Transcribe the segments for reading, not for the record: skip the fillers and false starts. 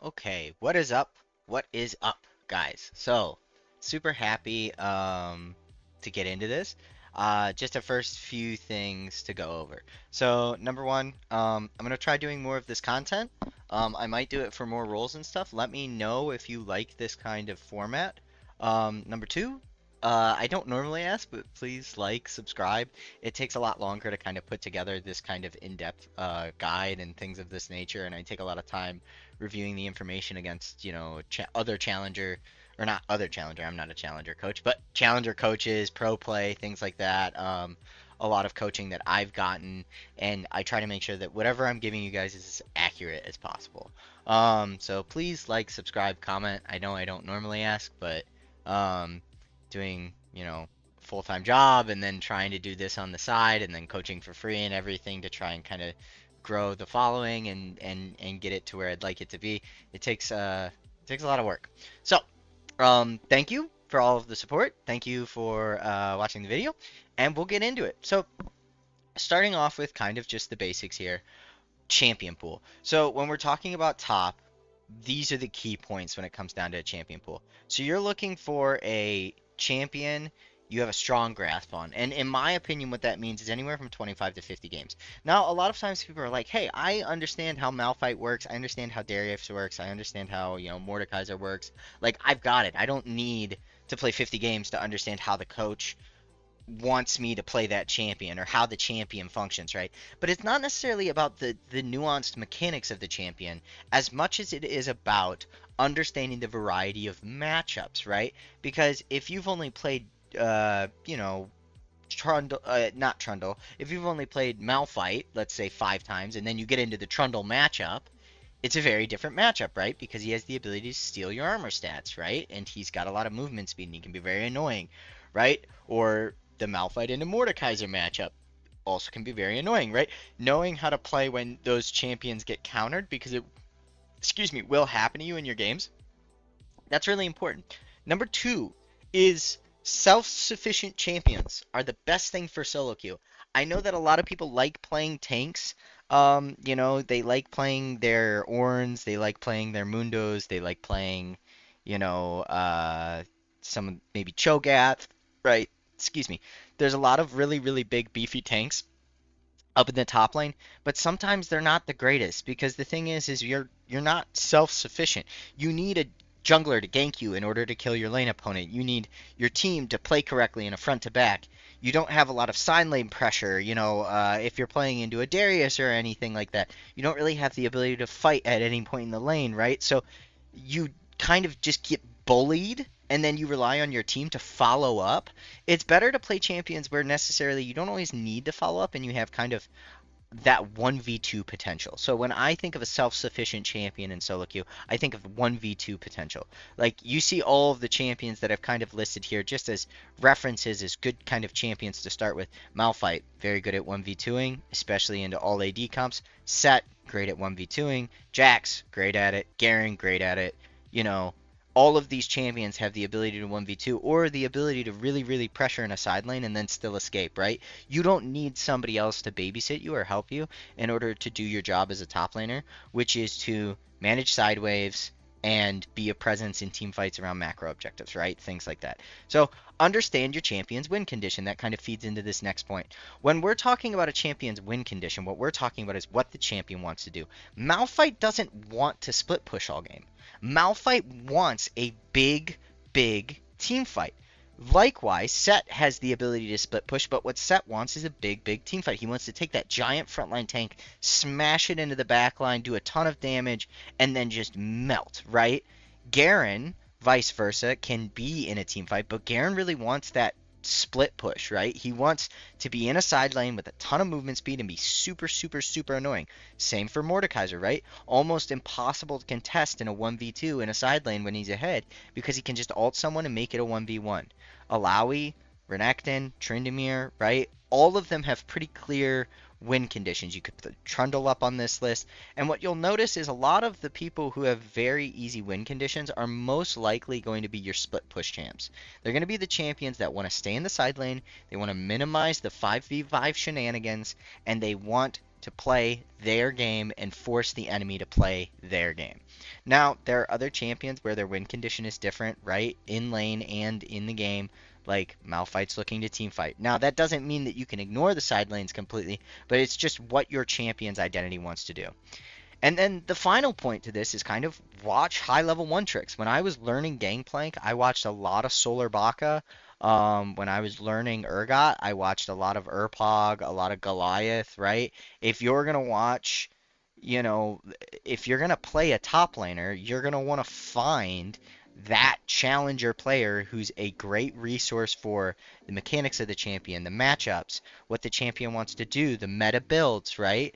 Okay, what is up? What is up, guys? So, super happy to get into this. Just a first few things to go over. So, number one, I'm gonna try doing more of this content. I might do it for more roles and stuff. Let me know if you like this kind of format. Number two, I don't normally ask, but please like, subscribe. It takes a lot longer to kind of put together this kind of in-depth guide and things of this nature, and I take a lot of time reviewing the information against, other challenger or not other challenger. I'm not a challenger coach, but challenger coaches, pro play, things like that. A lot of coaching that I've gotten, and I try to make sure that whatever I'm giving you guys is as accurate as possible. So please like, subscribe, comment. I know I don't normally ask, but doing, full-time job and then trying to do this on the side and then coaching for free and everything to try and kind of grow the following and get it to where I'd like it to be. It takes a lot of work. So, thank you for all of the support. Thank you for watching the video, and we'll get into it. So, starting off with kind of just the basics here, champion pool. So when we're talking about top, these are the key points when it comes down to a champion pool. So you're looking for a champion you have a strong grasp on. And in my opinion, what that means is anywhere from 25 to 50 games. Now, a lot of times people are like, hey, I understand how Malphite works. I understand how Darius works. I understand how, Mordekaiser works. Like, I've got it. I don't need to play 50 games to understand how the coach wants me to play that champion or how the champion functions, right? But it's not necessarily about the nuanced mechanics of the champion as much as it is about understanding the variety of matchups, right? Because if you've only played Trundle, not Trundle, if you've only played Malphite, let's say 5 times, and then you get into the Trundle matchup, it's a very different matchup, right? Because he has the ability to steal your armor stats, right? And he's got a lot of movement speed and he can be very annoying, right? Or the Malphite and the Mordekaiser matchup also can be very annoying, right? Knowing how to play when those champions get countered because it, excuse me, will happen to you in your games. That's really important. Number two is self-sufficient champions are the best thing for solo queue. I know that a lot of people like playing tanks. They like playing their Orns, they like playing their Mundos, they like playing, you know, uh, some maybe Cho'Gath, right? Excuse me. There's a lot of really, really big beefy tanks up in the top lane, but sometimes they're not the greatest because the thing is you're not self-sufficient. You need a jungler to gank you in order to kill your lane opponent. You need your team to play correctly in a front to back. You don't have a lot of side lane pressure, if you're playing into a Darius or anything like that. You don't really have the ability to fight at any point in the lane, right? So you kind of just get bullied and then you rely on your team to follow up. It's better to play champions where necessarily you don't always need to follow up and you have kind of that 1v2 potential. So when I think of a self-sufficient champion in solo queue, I think of 1v2 potential. Like you see all of the champions that I've kind of listed here just as references as good kind of champions to start with. Malphite, very good at 1v2ing, especially into all AD comps. Set, great at 1v2ing. Jax, great at it. Garen, great at it. You know, all of these champions have the ability to 1v2 or the ability to really, really pressure in a side lane and then still escape, right? You don't need somebody else to babysit you or help you in order to do your job as a top laner, which is to manage side waves and be a presence in team fights around macro objectives, right? Things like that. So understand your champion's win condition. That kind of feeds into this next point. When we're talking about a champion's win condition, what we're talking about is what the champion wants to do. Malphite doesn't want to split push all game. Malphite wants a big, big team fight. Likewise, Set has the ability to split push, but what Set wants is a big, big team fight. He wants to take that giant frontline tank, smash it into the backline, do a ton of damage, and then just melt, right? Garen, vice versa, can be in a team fight, but Garen really wants that split push, right? He wants to be in a side lane with a ton of movement speed and be super, super, super annoying. Same for Mordekaiser, right? Almost impossible to contest in a 1v2 in a side lane when he's ahead because he can just ult someone and make it a 1v1. Alawi, Renekton, Tryndamere, right? All of them have pretty clear win conditions. You could put Trundle up on this list, and what you'll notice is a lot of the people who have very easy win conditions are most likely going to be your split push champs. They're going to be the champions that want to stay in the side lane, they want to minimize the 5v5 shenanigans, and they want to play their game and force the enemy to play their game. Now, there are other champions where their win condition is different, right? In lane and in the game, like Malphite's looking to team fight. Now, that doesn't mean that you can ignore the side lanes completely, but it's just what your champion's identity wants to do. And then the final point to this is kind of watch high level one tricks. When I was learning Gangplank, I watched a lot of Solar Baka. When I was learning Urgot, I watched a lot of Urpog, a lot of Goliath, right? If you're gonna watch, you know, if you're gonna play a top laner, you're gonna want to find that challenger player who's a great resource for the mechanics of the champion, the matchups, what the champion wants to do, the meta builds, right?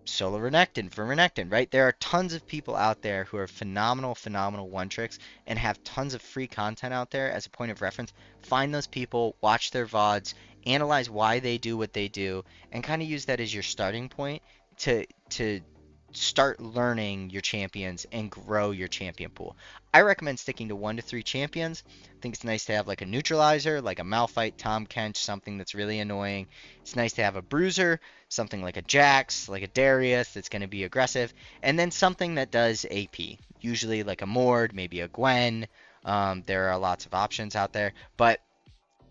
Solo Renekton for Renekton, right? There are tons of people out there who are phenomenal, phenomenal one tricks and have tons of free content out there as a point of reference. Find those people, watch their VODs, analyze why they do what they do, and kind of use that as your starting point to start learning your champions and grow your champion pool. I recommend sticking to 1 to 3 champions. I think it's nice to have like a neutralizer, like a Malphite, Tahm Kench, something that's really annoying. It's nice to have a bruiser, something like a Jax, like a Darius that's going to be aggressive, and then something that does AP. Usually like a Mord, maybe a Gwen. There are lots of options out there, but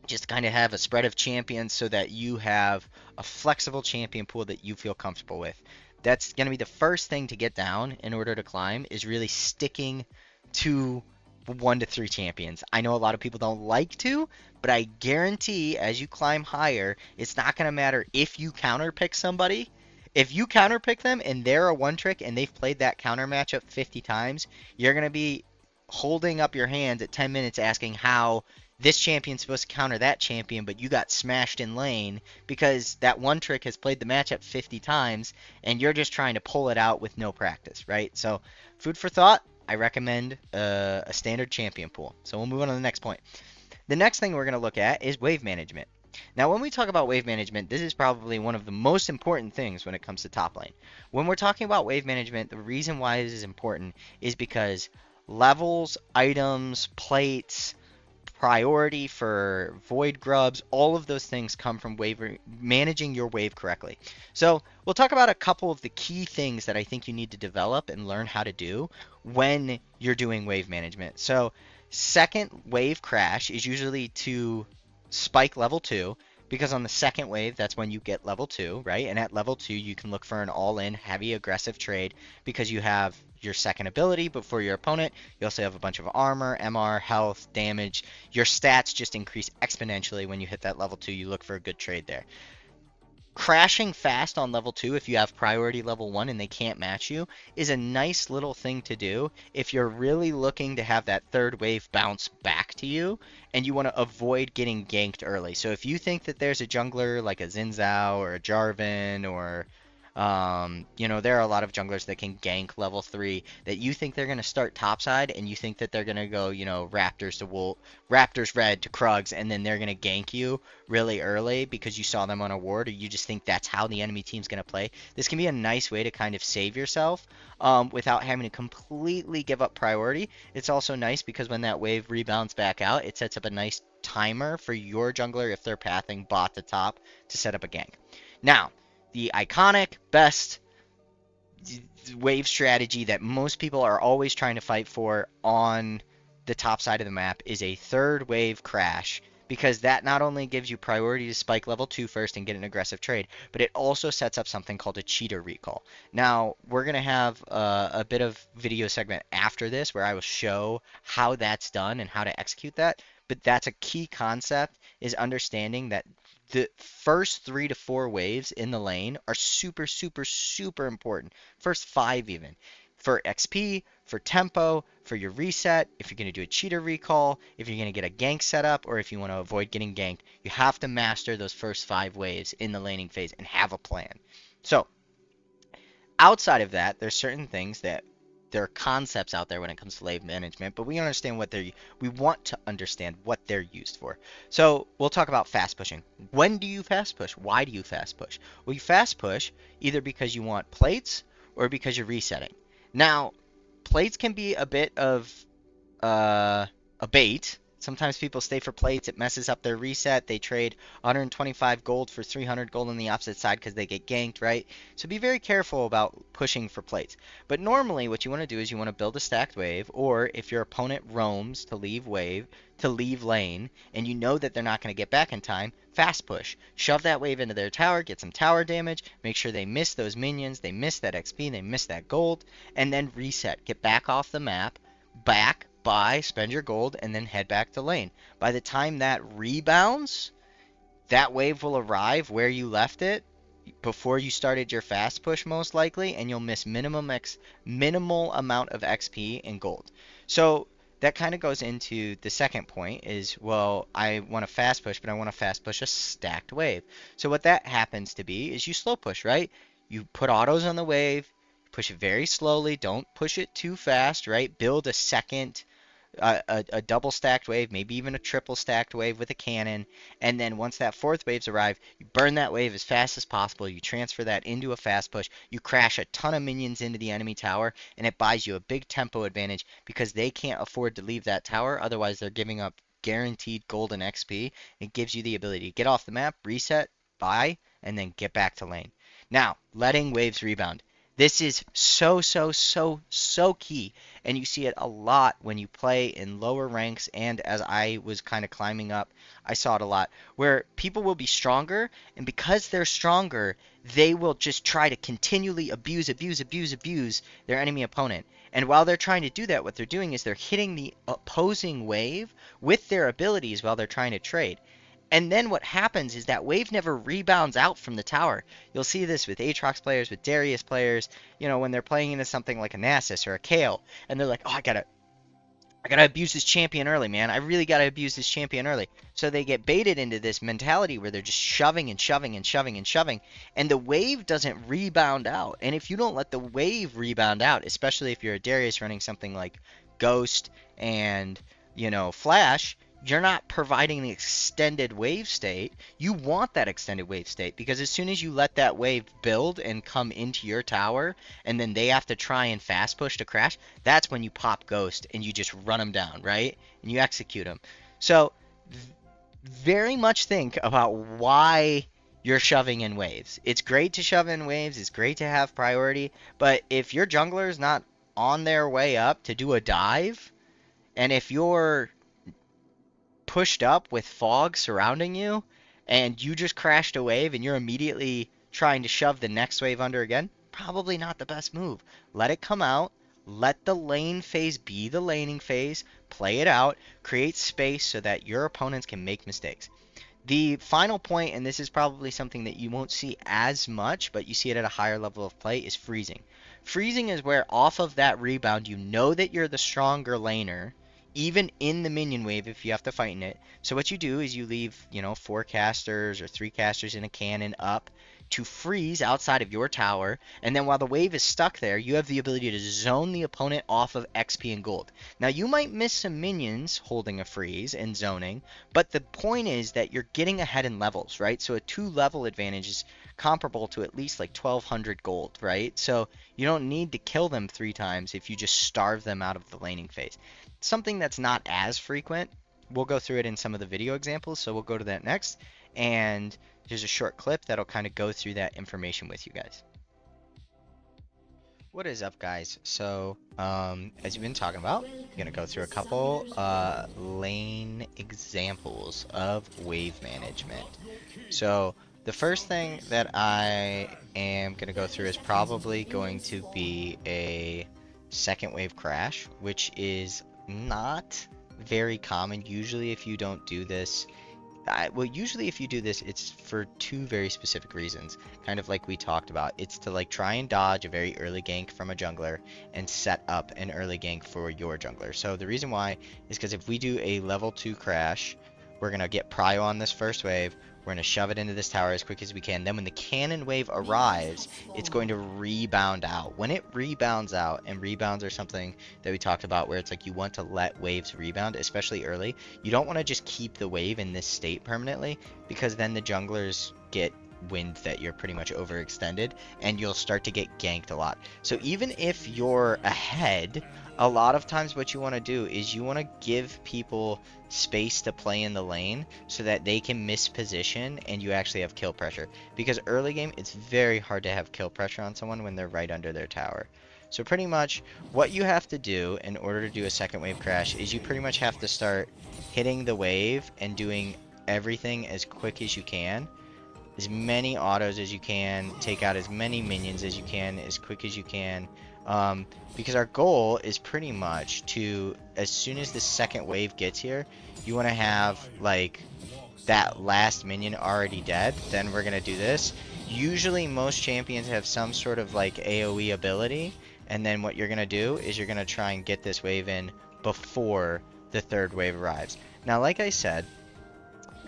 just kind of have a spread of champions so that you have a flexible champion pool that you feel comfortable with. That's going to be the first thing to get down in order to climb is really sticking to 1 to 3 champions. I know a lot of people don't like to, but I guarantee as you climb higher, it's not going to matter if you counterpick somebody. If you counterpick them and they're a one trick and they've played that counter matchup 50 times, you're going to be holding up your hands at 10 minutes asking how this champion's supposed to counter that champion, but you got smashed in lane because that one trick has played the matchup 50 times and you're just trying to pull it out with no practice, right? So, food for thought, I recommend a standard champion pool. So, we'll move on to the next point. The next thing we're going to look at is wave management. Now, when we talk about wave management, this is probably one of the most important things when it comes to top lane. When we're talking about wave management, the reason why this is important is because levels, items, plates, priority for void grubs, all of those things come from managing your wave correctly. So we'll talk about a couple of the key things that I think you need to develop and learn how to do when you're doing wave management. So second wave crash is usually to spike level 2 because on the second wave that's when you get level 2, right? And at level 2 you can look for an all-in heavy aggressive trade because you have your second ability before your opponent. You also have a bunch of armor, MR, health, damage. Your stats just increase exponentially when you hit that level 2. You look for a good trade there. Crashing fast on level 2 if you have priority level 1 and they can't match you is a nice little thing to do if you're really looking to have that third wave bounce back to you and you want to avoid getting ganked early. So if you think that there's a jungler like a Xin Zhao or a Jarvan or there are a lot of junglers that can gank level 3 that you think they're going to start topside and you think that they're going to go, Raptors to Wolf, Raptors red to Krugs, and then they're going to gank you really early because you saw them on a ward, or you just think that's how the enemy team's going to play. This can be a nice way to kind of save yourself without having to completely give up priority. It's also nice because when that wave rebounds back out, it sets up a nice timer for your jungler if they're pathing bot to top to set up a gank. Now, the iconic, best wave strategy that most people are always trying to fight for on the top side of the map is a third wave crash, because that not only gives you priority to spike level 2 first and get an aggressive trade, but it also sets up something called a cheater recall. Now, we're going to have a bit of video segment after this where I will show how that's done and how to execute that, but that's a key concept, is understanding that the first 3 to 4 waves in the lane are super, super, super important. First 5 even. For XP, for tempo, for your reset, if you're going to do a cheater recall, if you're going to get a gank setup, or if you want to avoid getting ganked, you have to master those first 5 waves in the laning phase and have a plan. So, outside of that, there's certain things that there are concepts out there when it comes to wave management, but we want to understand what they're used for. So we'll talk about fast pushing. When do you fast push? Why do you fast push? Well, you fast push either because you want plates or because you're resetting. Now, plates can be a bit of a bait. Sometimes people stay for plates. It messes up their reset. They trade 125 gold for 300 gold on the opposite side because they get ganked, right? So be very careful about pushing for plates. But normally what you want to do is you want to build a stacked wave, or if your opponent roams to leave lane, and you know that they're not going to get back in time, fast push. Shove that wave into their tower, get some tower damage, make sure they miss those minions, they miss that XP, they miss that gold, and then reset. Get back off the map, buy, spend your gold, and then head back to lane. By the time that rebounds, that wave will arrive where you left it before you started your fast push most likely, and you'll miss minimal amount of XP and gold. So that kind of goes into the second point is, well, I want to fast push, but I want to fast push a stacked wave. So what that happens to be is you slow push, right? You put autos on the wave, push it very slowly, don't push it too fast, right? Build a second a double stacked wave, maybe even a triple stacked wave with a cannon, and then once that fourth wave's arrived, you burn that wave as fast as possible, you transfer that into a fast push, you crash a ton of minions into the enemy tower, and it buys you a big tempo advantage because they can't afford to leave that tower, otherwise they're giving up guaranteed golden XP. It gives you the ability to get off the map, reset, buy, and then get back to lane. Now, letting waves rebound. This is so key, and you see it a lot when you play in lower ranks, and as I was kind of climbing up, I saw it a lot, where people will be stronger, and because they're stronger, they will just try to continually abuse their enemy opponent. And while they're trying to do that, what they're doing is they're hitting the opposing wave with their abilities while they're trying to trade. And then what happens is that wave never rebounds out from the tower. You'll see this with Aatrox players, with Darius players, you know, when they're playing into something like a Nasus or a Kayle, and they're like, oh, I gotta abuse this champion early, man. I really gotta abuse this champion early. So they get baited into this mentality where they're just shoving, and the wave doesn't rebound out. And if you don't let the wave rebound out, especially if you're a Darius running something like Ghost and, you know, Flash, you're not providing the extended wave state. You want that extended wave state because as soon as you let that wave build and come into your tower, and then they have to try and fast push to crash, that's when you pop Ghost and you just run them down, right? And you execute them. So very much think about why you're shoving in waves. It's great to shove in waves. It's great to have priority. But if your jungler is not on their way up to do a dive, and if you're pushed up with fog surrounding you, and you just crashed a wave and you're immediately trying to shove the next wave under again, probably not the best move. Let it come out. Let the lane phase be the laning phase. Play it out. Create space so that your opponents can make mistakes. The final point, and this is probably something that you won't see as much, but you see it at a higher level of play, is freezing. Freezing is where off of that rebound, you know that you're the stronger laner, even in the minion wave if you have to fight in it. So what you do is you leave, you know, 4 casters or 3 casters in a cannon up to freeze outside of your tower, and then while the wave is stuck there, you have the ability to zone the opponent off of XP and gold. Now you might miss some minions holding a freeze and zoning, but the point is that you're getting ahead in levels, right? So a 2-level advantage is comparable to at least like 1200 gold, right? So you don't need to kill them 3 times if you just starve them out of the laning phase. Something that's not as frequent. We'll go through it in some of the video examples, so we'll go to that next. And there's a short clip that'll kind of go through that information with you guys. What is up, guys? So, as you've been talking about, I'm going to go through a couple lane examples of wave management. So, the first thing that I am going to go through is probably going to be a second wave crash, which is not very common. Usually if you don't do this, usually if you do this, it's for 2 very specific reasons. Kind of like we talked about. It's to like try and dodge a very early gank from a jungler and set up an early gank for your jungler. So the reason why is because if we do a level 2 crash, we're going to get prio on this first wave. We're going to shove it into this tower as quick as we can. Then when the cannon wave arrives, it's going to rebound out. When it rebounds out, and rebounds are something that we talked about where it's like you want to let waves rebound, especially early. You don't want to just keep the wave in this state permanently because then the junglers get wind that you're pretty much overextended, and you'll start to get ganked a lot. So even if you're ahead, a lot of times what you want to do is you want to give people space to play in the lane so that they can miss position and you actually have kill pressure. Because early game, it's very hard to have kill pressure on someone when they're right under their tower. So pretty much what you have to do in order to do a second wave crash is you pretty much have to start hitting the wave and doing everything as quick as you can. As many autos as you can, take out as many minions as you can, as quick as you can. Because our goal is pretty much to, as soon as the second wave gets here, you want to have like that last minion already dead. Then we're going to do this. Usually most champions have some sort of like AoE ability, and then what you're going to do is you're going to try and get this wave in before the third wave arrives. Now, like I said,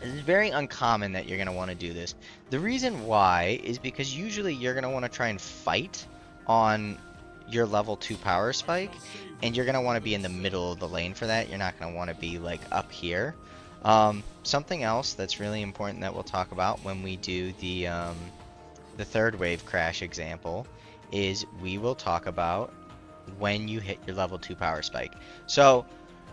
it's very uncommon that you're going to want to do this. The reason why is because usually you're going to want to try and fight on your level 2 power spike, and you're going to want to be in the middle of the lane for that. You're not going to want to be like up here. Something else that's really important that we'll talk about when we do the third wave crash example is we will talk about when you hit your level 2 power spike. So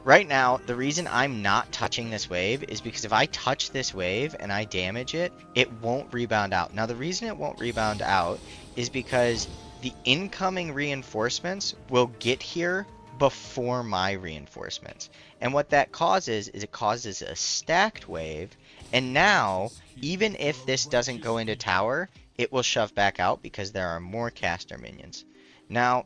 right now, the reason I'm not touching this wave is because if I touch this wave and I damage it, it won't rebound out. Now, the reason it won't rebound out is because the incoming reinforcements will get here before my reinforcements. And what that causes is it causes a stacked wave. And now, even if this doesn't go into tower, it will shove back out because there are more caster minions. Now,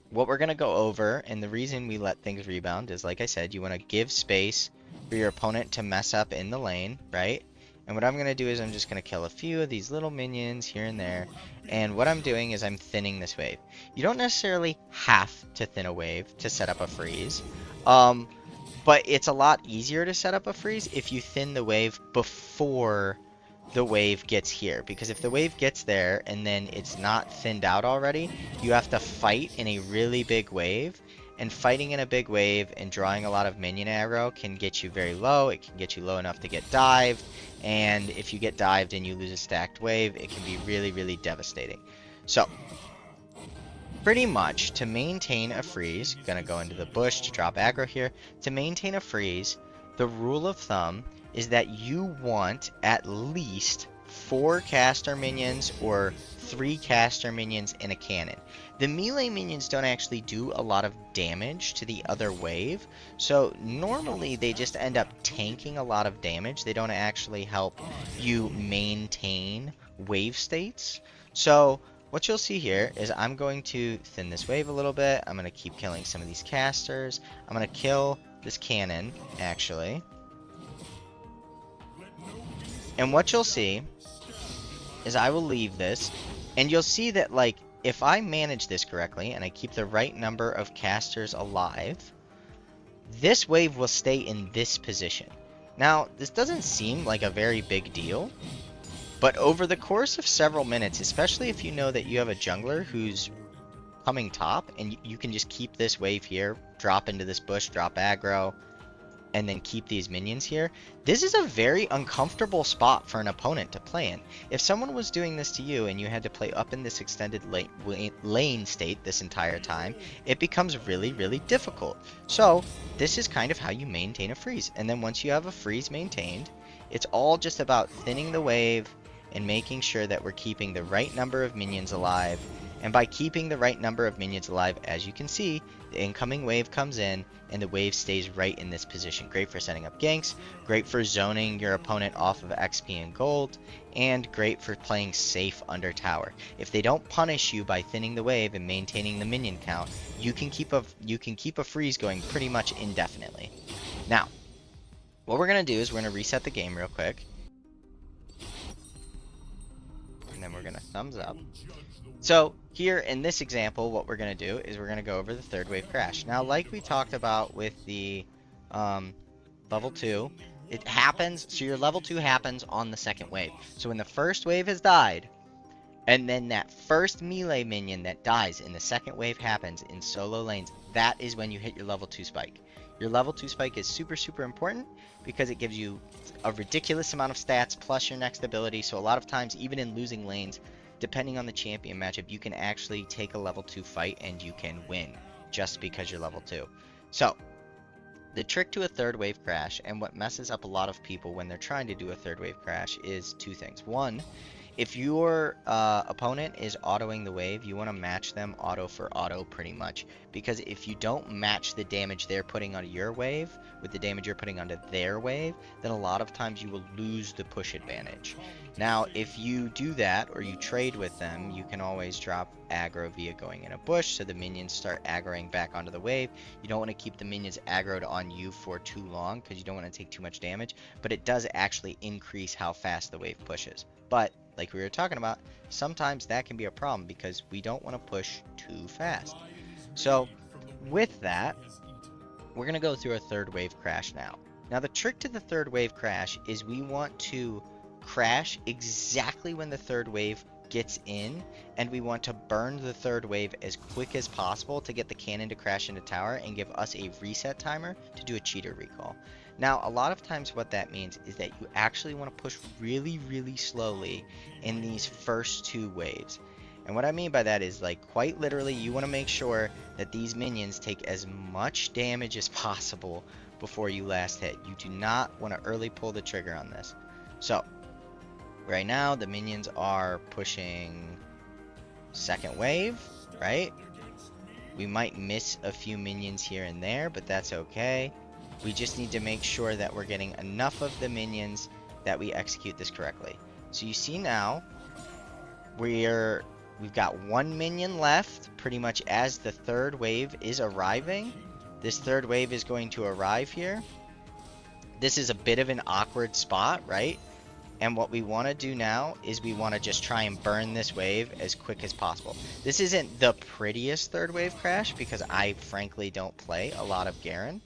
what we're going to go over, and the reason we let things rebound is, like I said, you want to give space for your opponent to mess up in the lane, right? And what I'm going to do is I'm just going to kill a few of these little minions here and there. And what I'm doing is I'm thinning this wave. You don't necessarily have to thin a wave to set up a freeze. But it's a lot easier to set up a freeze if you thin the wave before the wave gets here. Because if the wave gets there and then it's not thinned out already, you have to fight in a really big wave. And fighting in a big wave and drawing a lot of minion aggro can get you very low. It can get you low enough to get dived. And if you get dived and you lose a stacked wave, it can be really, really devastating. So, pretty much to maintain a freeze, gonna go into the bush to drop aggro here. To maintain a freeze, the rule of thumb is that you want at least 4 caster minions or 3 caster minions in a cannon. The melee minions don't actually do a lot of damage to the other wave, so normally they just end up tanking a lot of damage. They don't actually help you maintain wave states. So what you'll see here is I'm going to thin this wave a little bit. I'm going to keep killing some of these casters. I'm going to kill this cannon, actually. And what you'll see is I will leave this, and you'll see that, like, if I manage this correctly and I keep the right number of casters alive, this wave will stay in this position. Now, this doesn't seem like a very big deal, but over the course of several minutes, especially if you know that you have a jungler who's coming top, and you can just keep this wave here, drop into this bush, drop aggro, and then keep these minions here, this is a very uncomfortable spot for an opponent to play in. If someone was doing this to you and you had to play up in this extended lane state this entire time, it becomes really, really difficult. So this is kind of how you maintain a freeze. And then once you have a freeze maintained, it's all just about thinning the wave and making sure that we're keeping the right number of minions alive. And by keeping the right number of minions alive, as you can see, the incoming wave comes in, and the wave stays right in this position. Great for setting up ganks, great for zoning your opponent off of XP and gold, and great for playing safe under tower. If they don't punish you by thinning the wave and maintaining the minion count, you can keep a freeze going pretty much indefinitely. Now, what we're going to do is we're going to reset the game real quick. And then we're going to thumbs up. So here in this example, what we're going to do is we're going to go over the third wave crash. Now, like we talked about with the level 2, it happens, so your level 2 happens on the second wave. So when the first wave has died, And then that first melee minion that dies in the second wave happens in solo lanes. That is when you hit your level 2 spike. Your level 2 spike is super, super important because it gives you a ridiculous amount of stats plus your next ability. So a lot of times, even in losing lanes, depending on the champion matchup, you can actually take a level 2 fight and you can win just because you're level 2. So the trick to a third wave crash, and what messes up a lot of people when they're trying to do a third wave crash, is two things. One, if your opponent is autoing the wave, you want to match them auto for auto pretty much. Because if you don't match the damage they're putting onto your wave with the damage you're putting onto their wave, then a lot of times you will lose the push advantage. Now, if you do that or you trade with them, you can always drop aggro via going in a bush so the minions start aggroing back onto the wave. You don't want to keep the minions aggroed on you for too long because you don't want to take too much damage, but it does actually increase how fast the wave pushes. But like we were talking about, sometimes that can be a problem because we don't want to push too fast. So with that, we're going to go through a third wave crash now. Now the trick to the third wave crash is we want to crash exactly when the third wave gets in, and we want to burn the third wave as quick as possible to get the cannon to crash into tower and give us a reset timer to do a cheater recall. Now, a lot of times what that means is that you actually want to push really, really slowly in these first two waves. And what I mean by that is, like, quite literally, you want to make sure that these minions take as much damage as possible before you last hit. You do not want to early pull the trigger on this. So, right now, the minions are pushing second wave, right? We might miss a few minions here and there, but that's okay. We just need to make sure that we're getting enough of the minions that we execute this correctly. So you see now, we've got one minion left, pretty much as the third wave is arriving. This third wave is going to arrive here. This is a bit of an awkward spot, right? And what we want to do now is we want to just try and burn this wave as quick as possible. This isn't the prettiest third wave crash because I frankly don't play a lot of Garen,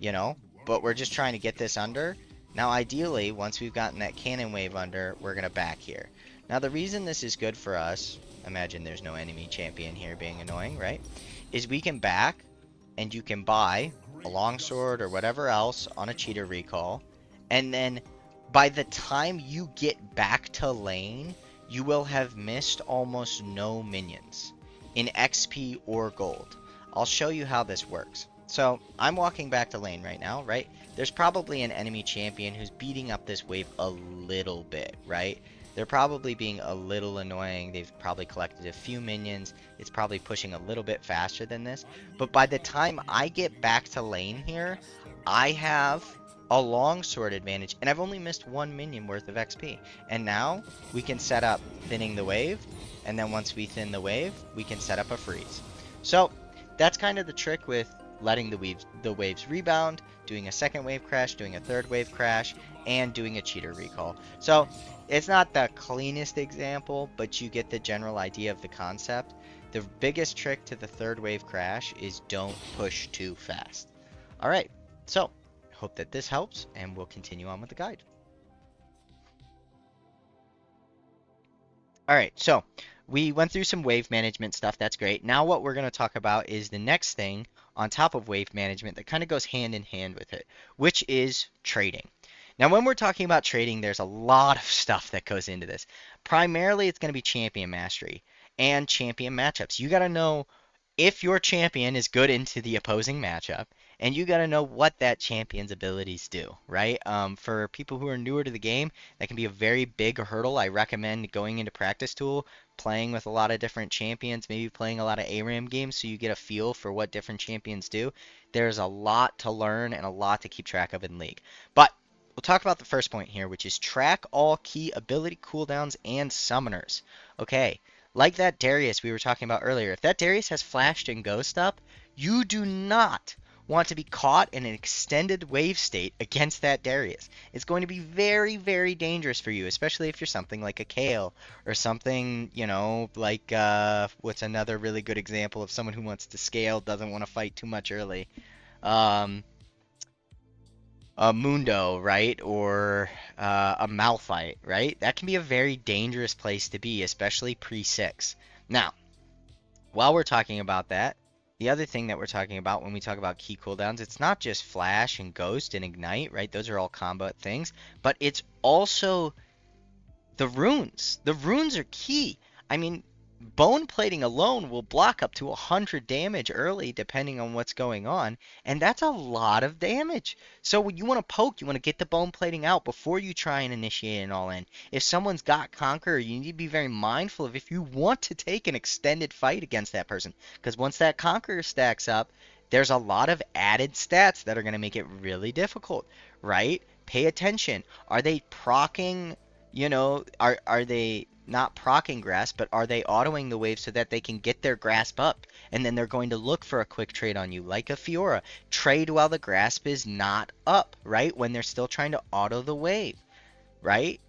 you know, but we're just trying to get this under. Now, ideally, once we've gotten that cannon wave under, we're going to back here. Now, the reason this is good for us, imagine there's no enemy champion here being annoying, right? Is we can back and you can buy a longsword or whatever else on a cheater recall, and then by the time you get back to lane, you will have missed almost no minions in XP or gold. I'll show you how this works. So I'm walking back to lane right now, right? There's probably an enemy champion who's beating up this wave a little bit, right? They're probably being a little annoying. They've probably collected a few minions. It's probably pushing a little bit faster than this. But by the time I get back to lane here, I have a longsword advantage, and I've only missed one minion worth of XP. And now we can set up thinning the wave, and then once we thin the wave, we can set up a freeze. So that's kind of the trick with letting the waves rebound, doing a second wave crash, doing a third wave crash, and doing a cheater recall. So it's not the cleanest example, but you get the general idea of the concept. The biggest trick to the third wave crash is don't push too fast. All right, so hope that this helps, and we'll continue on with the guide. All right, so we went through some wave management stuff. That's great. Now what we're going to talk about is the next thing on top of wave management that kind of goes hand in hand with it, which is trading. Now, when we're talking about trading, there's a lot of stuff that goes into this. Primarily, it's going to be champion mastery and champion matchups. You got to know if your champion is good into the opposing matchup, and you got to know what that champion's abilities do, right? For people who are newer to the game, that can be a very big hurdle. I recommend going into practice tool, playing with a lot of different champions, maybe playing a lot of ARAM games so you get a feel for what different champions do. There's a lot to learn and a lot to keep track of in League. But we'll talk about the first point here, which is track all key ability cooldowns and summoners. Okay, like that Darius we were talking about earlier, if that Darius has flashed and ghost up, you do not want to be caught in an extended wave state against that Darius. It's going to be very, very dangerous for you, especially if you're something like a Kale or something, you know, like what's another really good example of someone who wants to scale, doesn't want to fight too much early. Um, a Mundo, right? Or a Malphite, right? That can be a very dangerous place to be, especially pre-6. Now, while we're talking about that, the other thing that we're talking about when we talk about key cooldowns, it's not just Flash and Ghost and Ignite, right? Those are all combo things, but it's also the runes. The runes are key. I mean, bone plating alone will block up to 100 damage early, depending on what's going on, and that's a lot of damage. So when you want to poke, you want to get the bone plating out before you try and initiate an all in. If someone's got Conqueror, you need to be very mindful of if you want to take an extended fight against that person, because once that Conqueror stacks up, there's a lot of added stats that are going to make it really difficult, right? Pay attention. Are they procking, are they not procking grasp, but are they autoing the wave so that they can get their grasp up? And then they're going to look for a quick trade on you, like a Fiora. Trade while the grasp is not up, right? When they're still trying to auto the wave, right?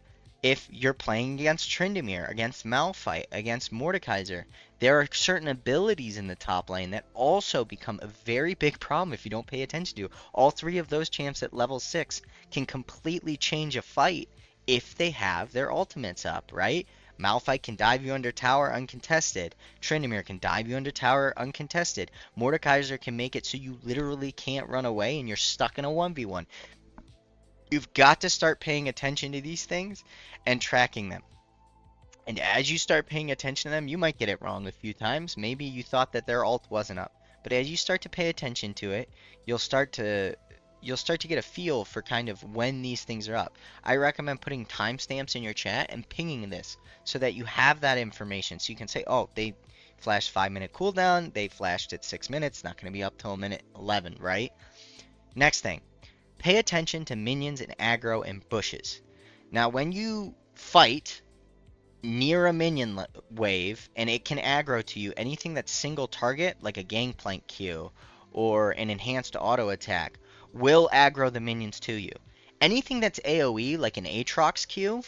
If you're playing against Tryndamere, against Malphite, against Mordekaiser, there are certain abilities in the top lane that also become a very big problem if you don't pay attention to. All three of those champs at level 6 can completely change a fight if they have their ultimates up, right? Malphite can dive you under tower uncontested. Tryndamere can dive you under tower uncontested. Mordekaiser can make it so you literally can't run away and you're stuck in a 1v1. You've got to start paying attention to these things and tracking them. And as you start paying attention to them, you might get it wrong a few times. Maybe you thought that their ult wasn't up. But as you start to pay attention to it, you'll start to get a feel for kind of when these things are up. I recommend putting timestamps in your chat and pinging this so that you have that information. So you can say, oh, they flashed 5-minute cooldown, they flashed at 6 minutes, not going to be up till minute 11, right? Next thing, pay attention to minions and aggro and bushes. Now, when you fight near a minion wave and it can aggro to you, anything that's single target, like a gangplank Q or an enhanced auto attack, will aggro the minions to you. Anything that's AoE, like an Aatrox Q,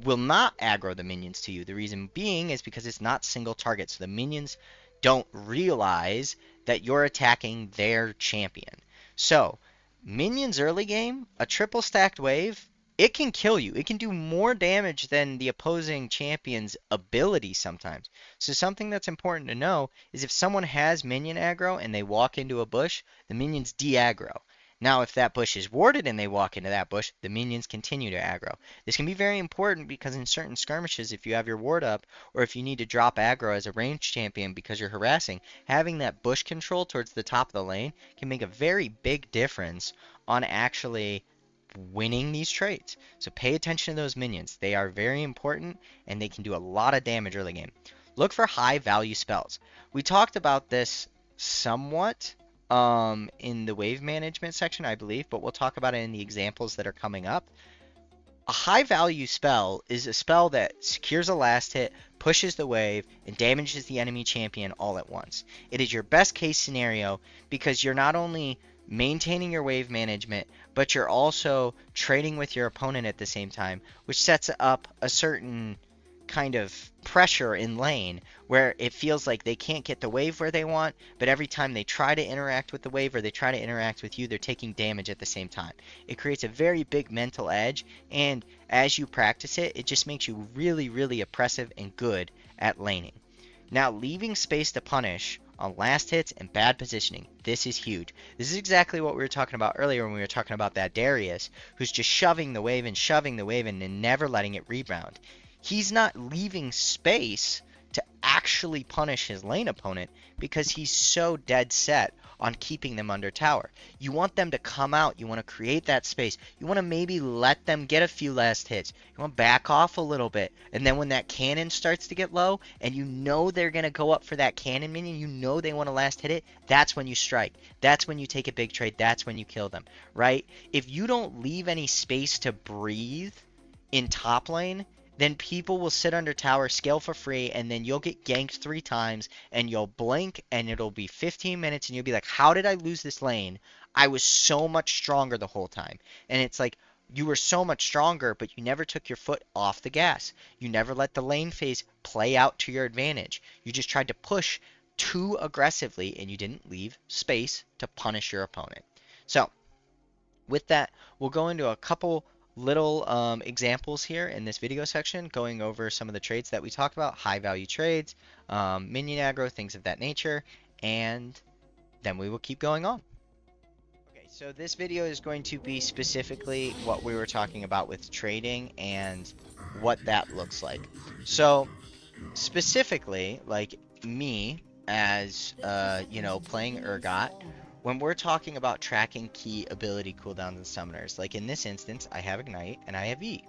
will not aggro the minions to you. The reason being is because it's not single target, so the minions don't realize that you're attacking their champion. So, minions early game, a triple stacked wave, it can kill you. It can do more damage than the opposing champion's ability sometimes. So something that's important to know is if someone has minion aggro and they walk into a bush, the minions de-aggro. Now, if that bush is warded and they walk into that bush, the minions continue to aggro. This can be very important because in certain skirmishes, if you have your ward up, or if you need to drop aggro as a ranged champion because you're harassing, having that bush control towards the top of the lane can make a very big difference on actually winning these trades. So pay attention to those minions. They are very important and they can do a lot of damage early game. Look for high value spells. We talked about this somewhat in the wave management section, I believe, but we'll talk about it in the examples that are coming up. A high value spell is a spell that secures a last hit, pushes the wave, and damages the enemy champion all at once. It is your best case scenario because you're not only maintaining your wave management, but you're also trading with your opponent at the same time, which sets up a certain kind of pressure in lane where it feels like they can't get the wave where they want, but every time they try to interact with the wave or they try to interact with you, they're taking damage at the same time. It creates a very big mental edge, and as you practice it, it just makes you really, really oppressive and good at laning. Now, leaving space to punish on last hits and bad positioning. This is huge. This is exactly what we were talking about earlier when we were talking about that Darius, who's just shoving the wave and then never letting it rebound. He's not leaving space to actually punish his lane opponent because he's so dead set on keeping them under tower. You want them to come out. You want to create that space. You want to maybe let them get a few last hits. You want to back off a little bit. And then when that cannon starts to get low and you know they're going to go up for that cannon minion, you know they want to last hit it, that's when you strike. That's when you take a big trade. That's when you kill them, right? If you don't leave any space to breathe in top lane, then people will sit under tower, scale for free, and then you'll get ganked 3 times, and you'll blink, and it'll be 15 minutes, and you'll be like, how did I lose this lane? I was so much stronger the whole time. And it's like, you were so much stronger, but you never took your foot off the gas. You never let the lane phase play out to your advantage. You just tried to push too aggressively, and you didn't leave space to punish your opponent. So, With that, we'll go into a couple little examples here in this video section, going over some of the trades that we talked about, high value trades, minion aggro, things of that nature, and then we will keep going on. Okay, so this video is going to be specifically what we were talking about with trading and what that looks like. So specifically, like me as playing Urgot, when we're talking about tracking key ability cooldowns and summoners, like in this instance, I have Ignite and I have E,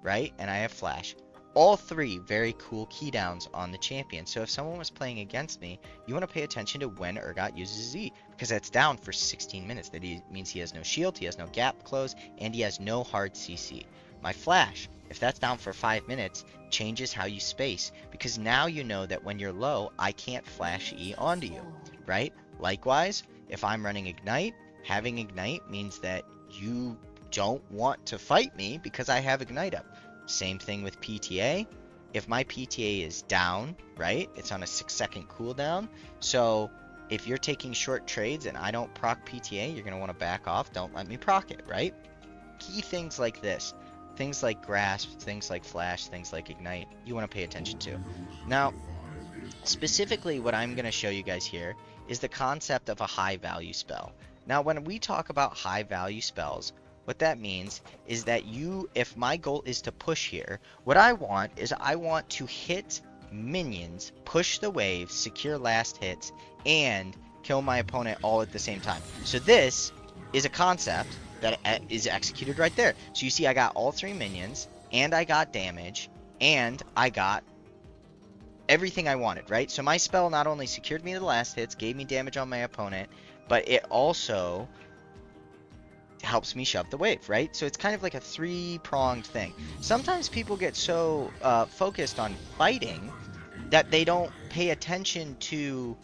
right? And I have Flash. All three very cool key downs on the champion. So if someone was playing against me, you want to pay attention to when Urgot uses E, because that's down for 16 minutes. That means he has no shield, he has no gap close, and he has no hard CC. My Flash, if that's down for 5 minutes, changes how you space, because now you know that when you're low, I can't flash E onto you, right? Likewise, if I'm running Ignite, having Ignite means that you don't want to fight me because I have Ignite up. Same thing with PTA. If my PTA is down, right, it's on a 6-second cooldown. So if you're taking short trades and I don't proc PTA, you're going to want to back off. Don't let me proc it, right? Key things like this. Things like Grasp, things like Flash, things like Ignite, you want to pay attention to. Now, specifically what I'm going to show you guys here is the concept of a high value spell. Now, when we talk about high value spells, what that means is that if my goal is to push here, what I want is I want to hit minions, push the wave, secure last hits, and kill my opponent all at the same time. So this is a concept that is executed right there. So you see I got all 3 minions, and I got damage, and I got everything I wanted, right? So my spell not only secured me to the last hits, gave me damage on my opponent, but it also helps me shove the wave, right? So it's kind of like a 3-pronged thing. Sometimes people get so focused on fighting that they don't pay attention to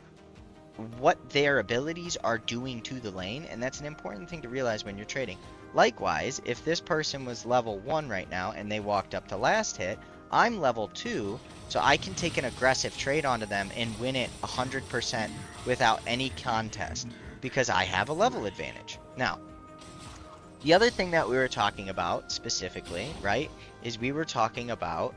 what their abilities are doing to the lane, and that's an important thing to realize when you're trading. Likewise, if this person was level 1 right now and they walked up to last hit, I'm level 2, so I can take an aggressive trade onto them and win it 100% without any contest because I have a level advantage. Now, the other thing that we were talking about specifically, right, is we were talking about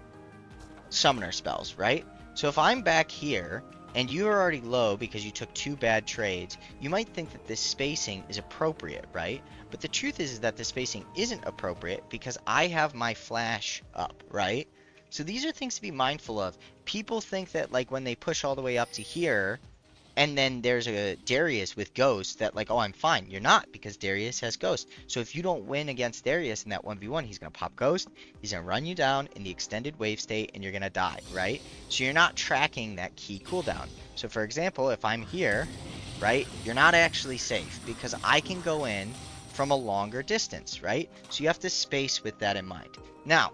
summoner spells, right? So if I'm back here and you're already low because you took 2 bad trades, you might think that this spacing is appropriate, right? But the truth is that the spacing isn't appropriate because I have my Flash up, right? So these are things to be mindful of. People think that like when they push all the way up to here, and then there's a Darius with Ghost that like, oh, I'm fine. You're not, because Darius has Ghost. So if you don't win against Darius in that 1v1, he's going to pop Ghost, he's going to run you down in the extended wave state, and you're going to die, right? So you're not tracking that key cooldown. So for example, if I'm here, right, you're not actually safe, because I can go in from a longer distance, right? So you have to space with that in mind. Now,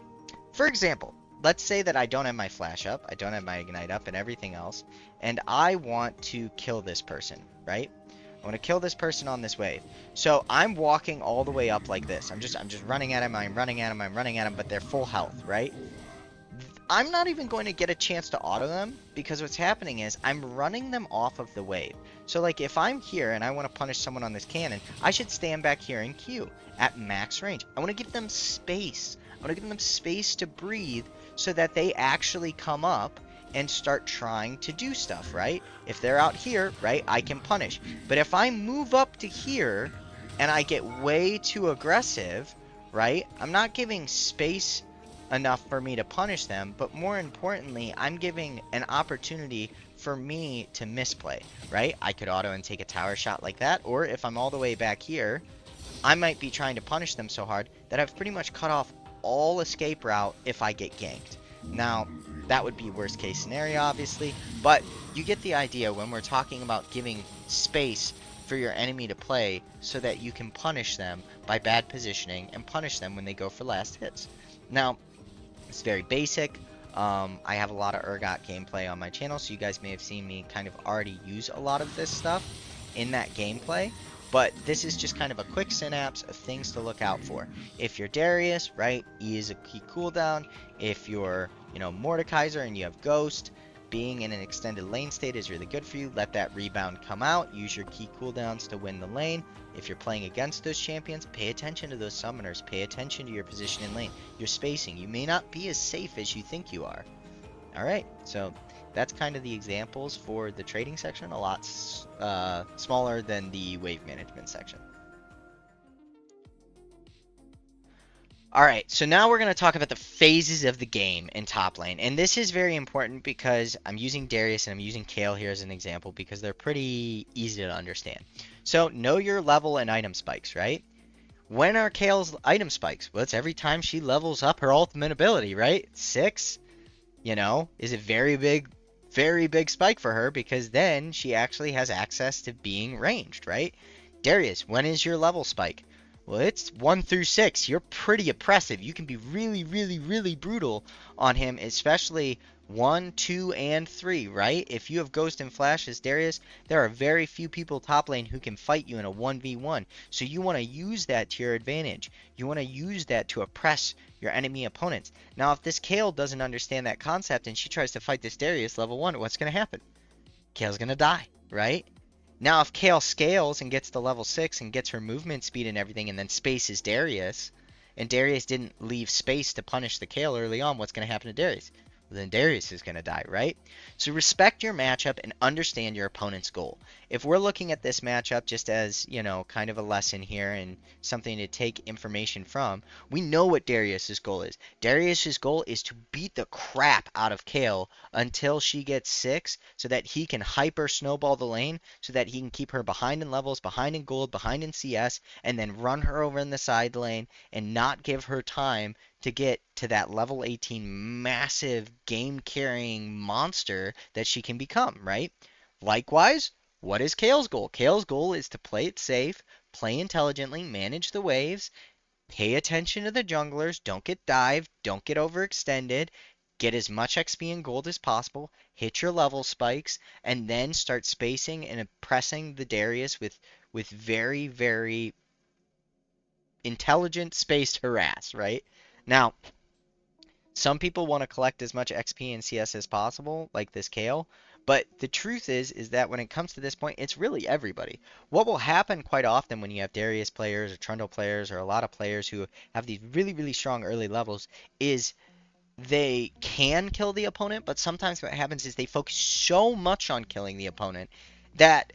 for example, let's say that I don't have my Flash up, I don't have my Ignite up and everything else, and I want to kill this person, right? I want to kill this person on this wave. So I'm walking all the way up like this. I'm just running at him, I'm running at him, but they're full health, right? I'm not even going to get a chance to auto them, because what's happening is I'm running them off of the wave. So like if I'm here and I want to punish someone on this cannon, I should stand back here and Q at max range. I want to give them space. I want to give them space to breathe so that they actually come up and start trying to do stuff, right? If they're out here, right, I can punish. But if I move up to here and I get way too aggressive, right, I'm not giving space enough for me to punish them, but more importantly, I'm giving an opportunity for me to misplay, right? I could auto and take a tower shot like that, or if I'm all the way back here, I might be trying to punish them so hard that I've pretty much cut off all escape route if I get ganked. Now, that would be worst case scenario, obviously, but you get the idea when we're talking about giving space for your enemy to play so that you can punish them by bad positioning and punish them when they go for last hits. Now, it's very basic. I have a lot of Urgot gameplay on my channel, so you guys may have seen me kind of already use a lot of this stuff in that gameplay. But this is just kind of a quick synapse of things to look out for. If you're Darius, right, E is a key cooldown. If you're, Mordekaiser and you have Ghost, being in an extended lane state is really good for you. Let that rebound come out. Use your key cooldowns to win the lane. If you're playing against those champions, pay attention to those summoners. Pay attention to your position in lane, your spacing. You may not be as safe as you think you are. All right, so that's kind of the examples for the trading section. A lot smaller than the wave management section. All right, so now we're going to talk about the phases of the game in top lane. And this is very important because I'm using Darius and I'm using Kayle here as an example because they're pretty easy to understand. So know your level and item spikes, right? When are Kayle's item spikes? Well, it's every time she levels up her ultimate ability, right? 6, is a very big spike for her because then she actually has access to being ranged, right? Darius, when is your level spike? Well, it's 1 through 6. You're pretty oppressive. You can be really, really, really brutal on him, especially 1, 2, and 3, right? If you have Ghost and Flash as Darius, there are very few people top lane who can fight you in a 1v1. So you want to use that to your advantage. You want to use that to oppress your enemy opponents. Now, if this Kayle doesn't understand that concept and she tries to fight this Darius level 1, what's going to happen? Kayle's going to die, right? Now, if Kayle scales and gets to level 6 and gets her movement speed and everything and then spaces Darius, and Darius didn't leave space to punish the Kayle early on, what's going to happen to Darius? Well, then Darius is going to die, right? So respect your matchup and understand your opponent's goal. If we're looking at this matchup just as, kind of a lesson here and something to take information from, we know what Darius's goal is. Darius's goal is to beat the crap out of Kayle until she gets 6 so that he can hyper snowball the lane so that he can keep her behind in levels, behind in gold, behind in CS, and then run her over in the side lane and not give her time to get to that level 18 massive game carrying monster that she can become, right? Likewise, what is Kayle's goal? Kayle's goal is to play it safe, play intelligently, manage the waves, pay attention to the junglers, don't get dived, don't get overextended, get as much XP and gold as possible, hit your level spikes, and then start spacing and oppressing the Darius with very, very intelligent spaced harass, right? Now, some people want to collect as much XP and CS as possible, like this Kayle, but the truth is that when it comes to this point, it's really everybody. What will happen quite often when you have Darius players or Trundle players or a lot of players who have these really, really strong early levels is they can kill the opponent, but sometimes what happens is they focus so much on killing the opponent that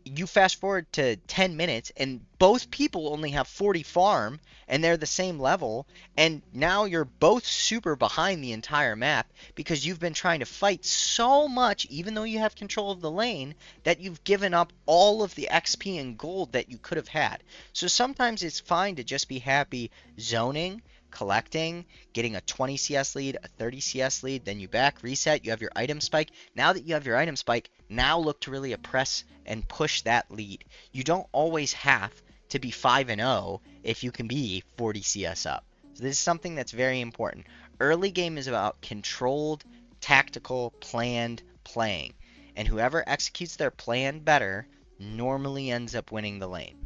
you fast forward to 10 minutes and both people only have 40 farm and they're the same level, and now you're both super behind the entire map because you've been trying to fight so much even though you have control of the lane that you've given up all of the XP and gold that you could have had. So sometimes it's fine to just be happy zoning, collecting, getting a 20 CS lead, a 30 CS lead, then you back, reset, you have your item spike. Now that you have your item spike, now look to really oppress and push that lead. You don't always have to be 5-0 if you can be 40 CS up. So this is something that's very important. Early game is about controlled, tactical, planned playing. And whoever executes their plan better normally ends up winning the lane.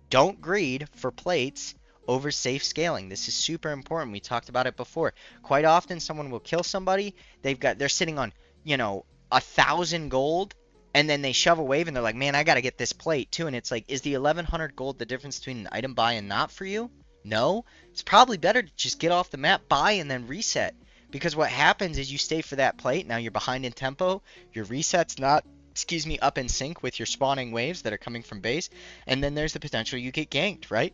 Don't greed for plates over safe scaling. This is super important. We talked about it before. Quite often someone will kill somebody. They're sitting on, 1,000 gold, and then they shove a wave and they're like, man, I gotta get this plate too. And it's like, is the 1,100 gold the difference between an item buy and not for you? No. It's probably better to just get off the map, buy, and then reset. Because what happens is you stay for that plate. Now you're behind in tempo. Your reset's not, up in sync with your spawning waves that are coming from base. And then there's the potential you get ganked, right?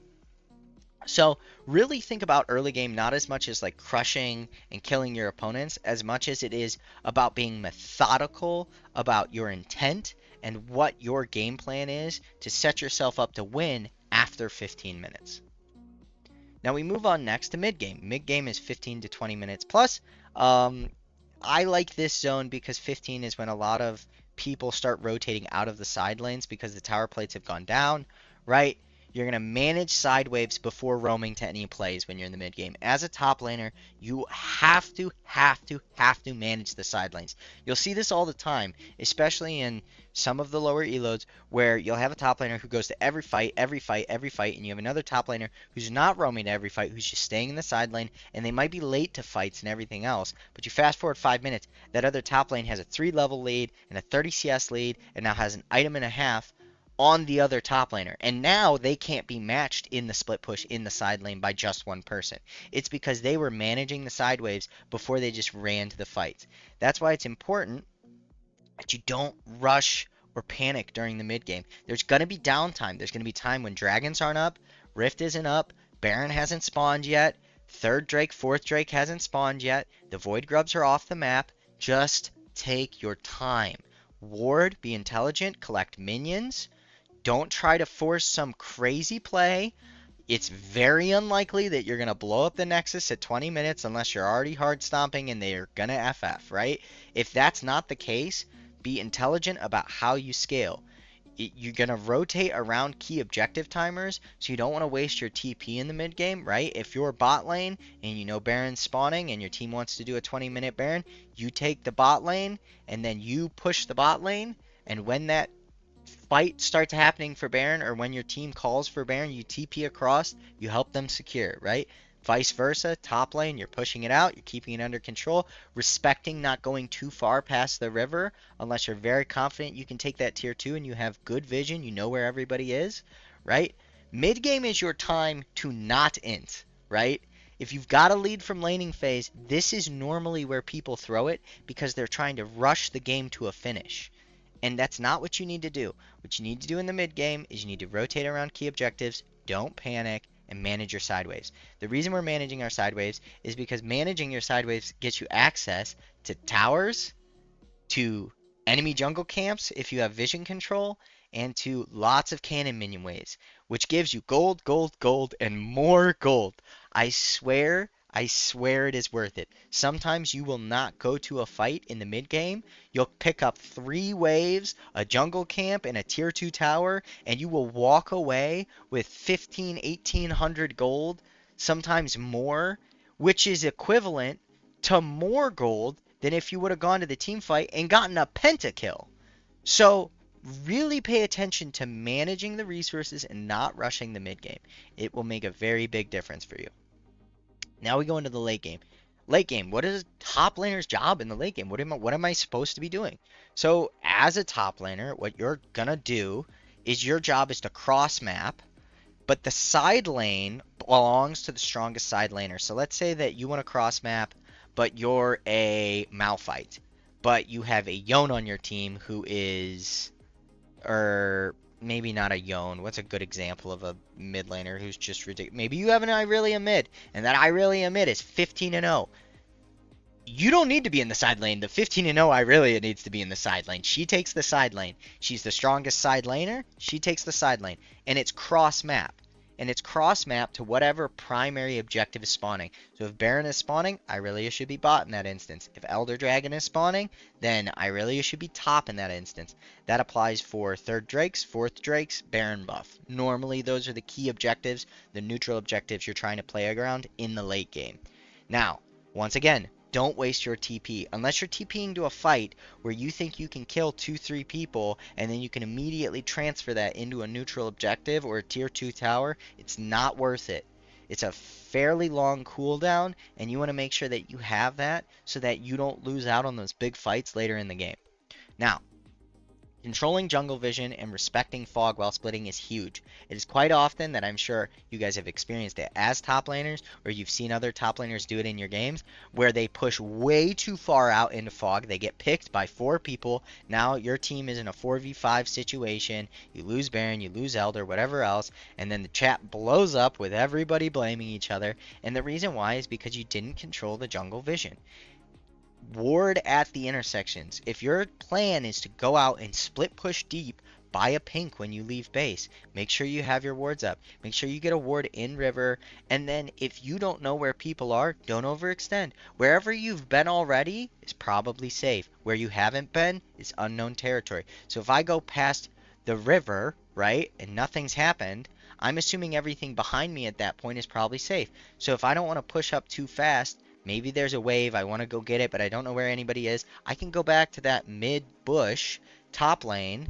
So really think about early game not as much as like crushing and killing your opponents as much as it is about being methodical about your intent and what your game plan is to set yourself up to win after 15 minutes. Now we move on next to mid game. Mid game is 15 to 20 minutes plus. I like this zone because 15 is when a lot of people start rotating out of the side lanes because the tower plates have gone down, right? You're going to manage side waves before roaming to any plays when you're in the mid game. As a top laner, you have to manage the side lanes. You'll see this all the time, especially in some of the lower eloads where you'll have a top laner who goes to every fight, and you have another top laner who's not roaming to every fight, who's just staying in the side lane, and they might be late to fights and everything else. But you fast forward 5 minutes, that other top lane has a 3 level lead and a 30 CS lead, and now has an item and a half on the other top laner. And now they can't be matched in the split push in the side lane by just one person. It's because they were managing the side waves before they just ran to the fights. That's why it's important that you don't rush or panic during the mid game. There's going to be downtime. There's going to be time when dragons aren't up, Rift isn't up, Baron hasn't spawned yet, third Drake, fourth Drake hasn't spawned yet, the Void Grubs are off the map. Just take your time. Ward, be intelligent, collect minions. Don't try to force some crazy play. It's very unlikely that you're going to blow up the Nexus at 20 minutes unless you're already hard stomping and they're going to FF, right? If that's not the case, be intelligent about how you scale. You're going to rotate around key objective timers, so you don't want to waste your TP in the mid game, right? If you're bot lane and you know Baron's spawning and your team wants to do a 20-minute Baron, you take the bot lane and then you push the bot lane, and when that fight starts happening for Baron, or when your team calls for Baron, you TP across, you help them secure, right? Vice versa, top lane, you're pushing it out, you're keeping it under control, respecting not going too far past the river unless you're very confident you can take that tier 2 and you have good vision, you know where everybody is, right? Mid game is your time to not int, right? If you've got a lead from laning phase, this is normally where people throw it because they're trying to rush the game to a finish. And that's not what you need to do. What you need to do in the mid game is you need to rotate around key objectives, don't panic, and manage your side waves. The reason we're managing our side waves is because managing your side waves gets you access to towers, to enemy jungle camps if you have vision control, and to lots of cannon minion waves, which gives you gold, gold, gold, and more gold. I swear it is worth it. Sometimes you will not go to a fight in the mid game. You'll pick up 3 waves, a jungle camp, and a tier 2 tower, and you will walk away with 1800 gold, sometimes more, which is equivalent to more gold than if you would have gone to the team fight and gotten a pentakill. So really pay attention to managing the resources and not rushing the mid game. It will make a very big difference for you. Now we go into the late game. Late game, what is a top laner's job in the late game? What am I supposed to be doing? So as a top laner, what you're gonna do is your job is to cross map, but the side lane belongs to the strongest side laner. So let's say that you want to cross map, but you're a Malphite, but you have a Yone on your team who is, or maybe not a Yone. What's a good example of a mid laner who's just ridiculous? Maybe you have an Irelia mid, and that Irelia mid is 15-0. You don't need to be in the side lane. The 15-0 Irelia needs to be in the side lane. She takes the side lane. She's the strongest side laner. She takes the side lane. And it's cross map. And it's cross map to whatever primary objective is spawning. So if Baron is spawning, Irelia should be bot in that instance. If Elder Dragon is spawning, then Irelia should be top in that instance. That applies for third Drakes, fourth Drakes, Baron buff. Normally those are the key objectives, the neutral objectives you're trying to play around in the late game. Now, once again, don't waste your TP. Unless you're TPing to a fight where you think you can kill 2-3 people and then you can immediately transfer that into a neutral objective or a tier 2 tower, it's not worth it. It's a fairly long cooldown, and you want to make sure that you have that so that you don't lose out on those big fights later in the game. Now, controlling jungle vision and respecting fog while splitting is huge. It is quite often that I'm sure you guys have experienced it as top laners, or you've seen other top laners do it in your games, where they push way too far out into fog. They get picked by 4 people. Now your team is in a 4v5 situation. You lose Baron, you lose Elder, whatever else, and then the chat blows up with everybody blaming each other. And the reason why is because you didn't control the jungle vision. Ward at the intersections. If your plan is to go out and split push deep, buy a pink when you leave base. Make sure you have your wards up. Make sure you get a ward in river. And then if you don't know where people are, don't overextend. Wherever you've been already is probably safe. Where you haven't been is unknown territory. So if I go past the river, right? And nothing's happened, I'm assuming everything behind me at that point is probably safe. So if I don't want to push up too fast, maybe there's a wave, I want to go get it, but I don't know where anybody is, I can go back to that mid bush top lane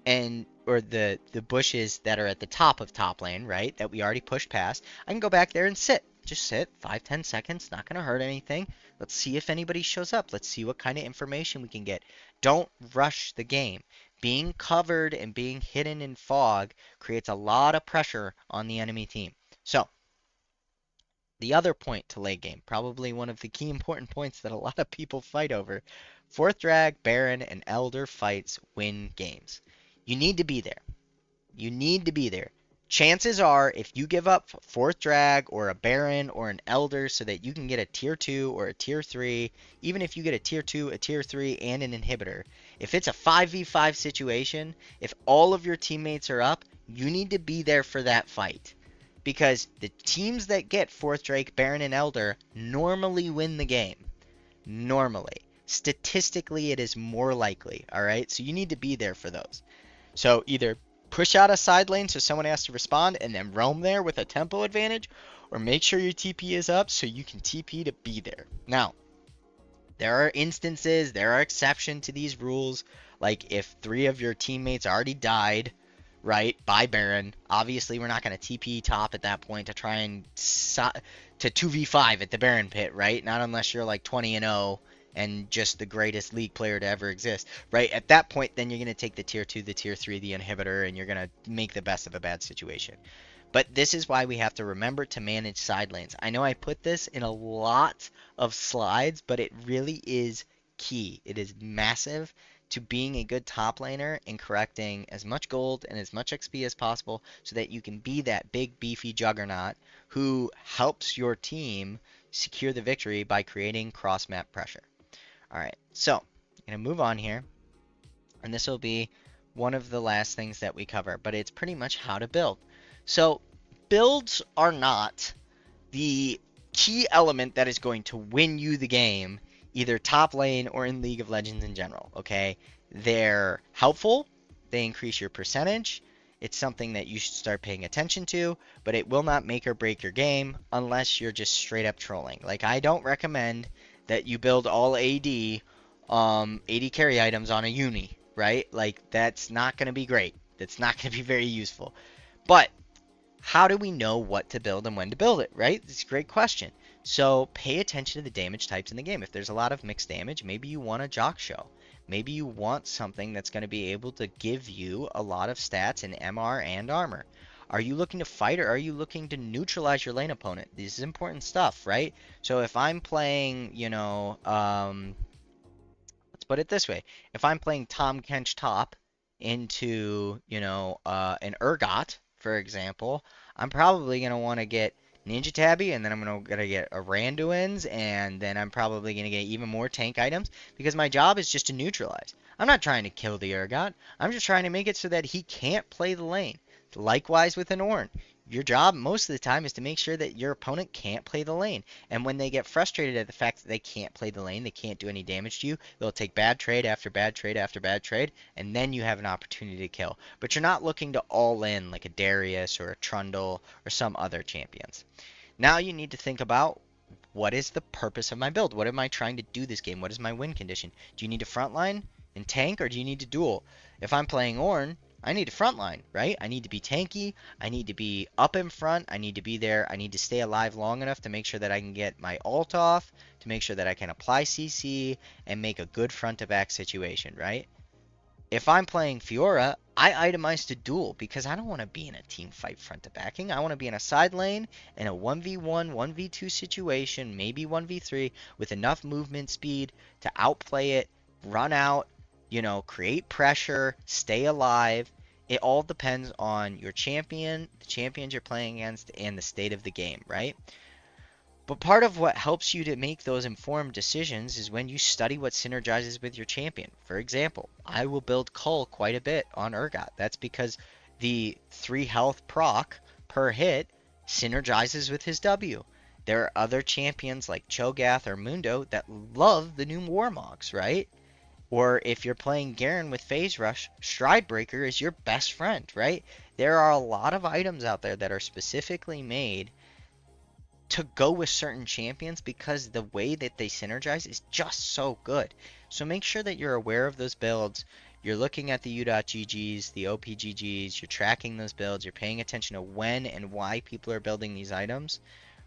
and or the bushes that are at the top of top lane, right? That we already pushed past. I can go back there and sit. Just sit 5-10 seconds, not gonna hurt anything. Let's see if anybody shows up. Let's see what kind of information we can get. Don't rush the game. Being covered and being hidden in fog creates a lot of pressure on the enemy team. So, the other point to late game, probably one of the key important points that a lot of people fight over. Fourth drag, Baron, and Elder fights win games. You need to be there. You need to be there. Chances are, if you give up fourth drag or a Baron or an Elder so that you can get a tier 2 or a tier 3, even if you get a tier 2, a tier 3, and an inhibitor, if it's a 5v5 situation, if all of your teammates are up, you need to be there for that fight. Because the teams that get fourth drag, Baron, and Elder normally win the game. Normally. Statistically, it is more likely, alright? So you need to be there for those. So either push out a side lane so someone has to respond and then roam there with a tempo advantage, or make sure your TP is up so you can TP to be there. Now, there are instances, there are exceptions to these rules, like if 3 of your teammates already died, right, by Baron, obviously we're not going to TP top at that point to try and to 2v5 at the Baron pit, right? Not unless you're like 20-0 and just the greatest league player to ever exist, right? At that point, then you're going to take the tier 2, the tier 3, the inhibitor, and you're going to make the best of a bad situation. But this is why we have to remember to manage side lanes. I know I put this in a lot of slides, but it really is key. It is massive to being a good top laner and correcting as much gold and as much XP as possible so that you can be that big beefy juggernaut who helps your team secure the victory by creating cross-map pressure. Alright, so I'm going to move on here, and this will be one of the last things that we cover, but it's pretty much how to build. So builds are not the key element that is going to win you the game, either top lane or in League of Legends in general, okay? They're helpful, they increase your percentage, it's something that you should start paying attention to, but it will not make or break your game unless you're just straight up trolling. Like, I don't recommend that you build all AD 80 carry items on a uni, right? Like, that's not going to be great. That's not going to be very useful. But how do we know what to build and when to build it, right? It's a great question. So pay attention to the damage types in the game. If there's a lot of mixed damage, maybe you want a Jock Show. Maybe you want something that's going to be able to give you a lot of stats in MR and armor. Are you looking to fight, or are you looking to neutralize your lane opponent? This is important stuff, right? So if I'm playing, let's put it this way. If I'm playing Tom Kench top into, an Urgot, for example, I'm probably going to want to get Ninja Tabby, and then I'm going to get a Randuin's, and then I'm probably going to get even more tank items, because my job is just to neutralize. I'm not trying to kill the Urgot. I'm just trying to make it so that he can't play the lane. Likewise with an Ornn. Your job most of the time is to make sure that your opponent can't play the lane. And when they get frustrated at the fact that they can't play the lane, they can't do any damage to you, they'll take bad trade after bad trade after bad trade, and then you have an opportunity to kill. But you're not looking to all in like a Darius or a Trundle or some other champions. Now you need to think about, what is the purpose of my build? What am I trying to do this game? What is my win condition? Do you need a frontline and tank, or do you need to duel? If I'm playing Ornn, I need a frontline, right? I need to be tanky. I need to be up in front. I need to be there. I need to stay alive long enough to make sure that I can get my ult off, to make sure that I can apply CC and make a good front to back situation, right? If I'm playing Fiora, I itemize to duel because I don't want to be in a team fight front to backing. I want to be in a side lane in a 1v1, 1v2 situation, maybe 1v3 with enough movement speed to outplay it, run out, create pressure, stay alive. It all depends on your champion, the champions you're playing against, and the state of the game, right? But part of what helps you to make those informed decisions is when you study what synergizes with your champion. For example, I will build Cull quite a bit on Urgot. That's because the 3 health proc per hit synergizes with his W. There are other champions like Cho'Gath or Mundo that love the new Warmogs, right? Or if you're playing Garen with Phase Rush, Stride Breaker is your best friend, right? There are a lot of items out there that are specifically made to go with certain champions because the way that they synergize is just so good. So make sure that you're aware of those builds. You're looking at the U.GGs, the OPGGs, you're tracking those builds, you're paying attention to when and why people are building these items,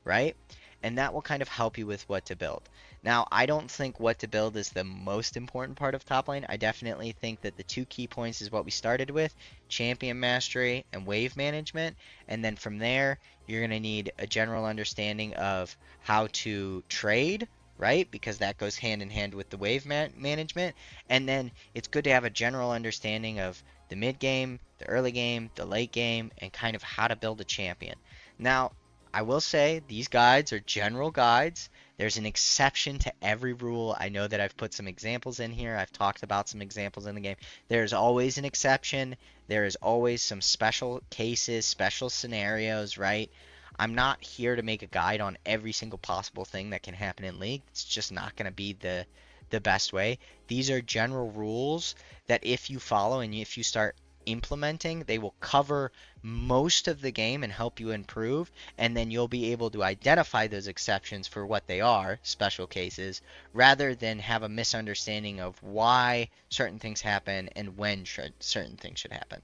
right? And that will kind of help you with what to build. Now, I don't think what to build is the most important part of top lane. I definitely think that the two key points is what we started with, champion mastery and wave management. And then from there, you're going to need a general understanding of how to trade, right? Because that goes hand in hand with the wave management. And then it's good to have a general understanding of the mid game, the early game, the late game, and kind of how to build a champion. Now, I will say these guides are general guides. There's an exception to every rule. I know that I've put some examples in here. I've talked about some examples in the game. There's always an exception. There is always some special cases, special scenarios, right? I'm not here to make a guide on every single possible thing that can happen in League. It's just not going to be the best way. These are general rules that if you follow and if you start implementing, they will cover most of the game and help you improve, and then you'll be able to identify those exceptions for what they are, special cases, rather than have a misunderstanding of why certain things happen and when certain things should happen.